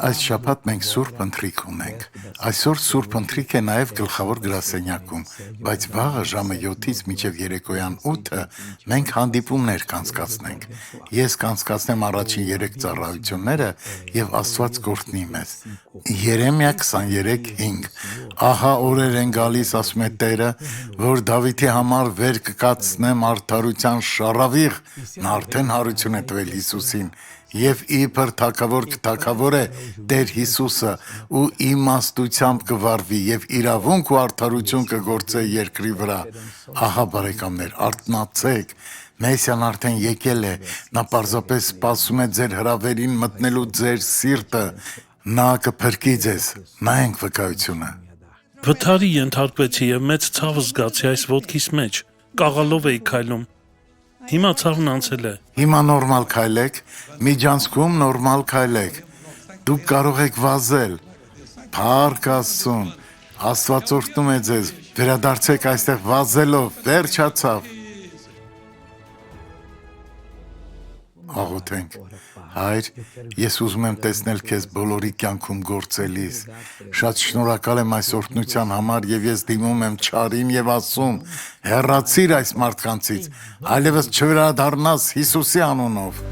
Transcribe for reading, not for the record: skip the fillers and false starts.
Այս շաբաթ մենք Սուրբ Ընթրիք ունենք։ Այսօր Սուրբ Ընթրիք է նաև գլխավոր գրասենյակում, բայց վաղը ժամը 7-ից մինչև երեկոյան 8-ը մենք հանդիպումներ կանցկացնենք։ Ես կանցկացնեմ առաջին 3 ծառայությունները եւ Աստված կօրհնի մեզ։ Երեմիա 23:5 Ահա օրեր են գալիս, ասում է Տերը, որ Դավիթի համար վեր կկացնեմ արդարության շառավիղ, նա արդեն հարություն է տվել Հիսուսին, եւ իբր թագավոր կթագավոր է Տեր Հիսուսը ու իմաստությամբ կվարվի եւ իրավունք ու արդարություն կգործե երկրի վրա։ Ահա բարեկամներ, արթնացեք, Մեսիան արդեն եկել է, նա պարզապես սպասում է ձեր հրավերին մտնելու ձեր սիրտը, նա կփրկի ձեզ, նայենք վկայությունը։ Վթարի ենթարկվեցի եւ մեծ ցավ զգացի այս ոտքիս մեջ, կաղալով էի քայլում։ Հիմա ցավն անցել է։ Հիմա նորմալ քայլեք, միջանցքում նորմալ քայլեք, դուք կարող եք վազել, փառք Աստծուն, Աստված օրհնում է ձեզ, վերադարձեք այստեղ վազելով, վերջացավ։ Աղոթենք, Հայր, ես ուզում եմ տեսնել քեզ բոլորի կյանքում գործելիս, շատ շնորհակալ եմ այս օրհնության համար եւ ես դիմում եմ չարին եւ ասում, հեռացիր այս մարդկանցից, այլևս չվերադառնաս Հիսուսի անունով։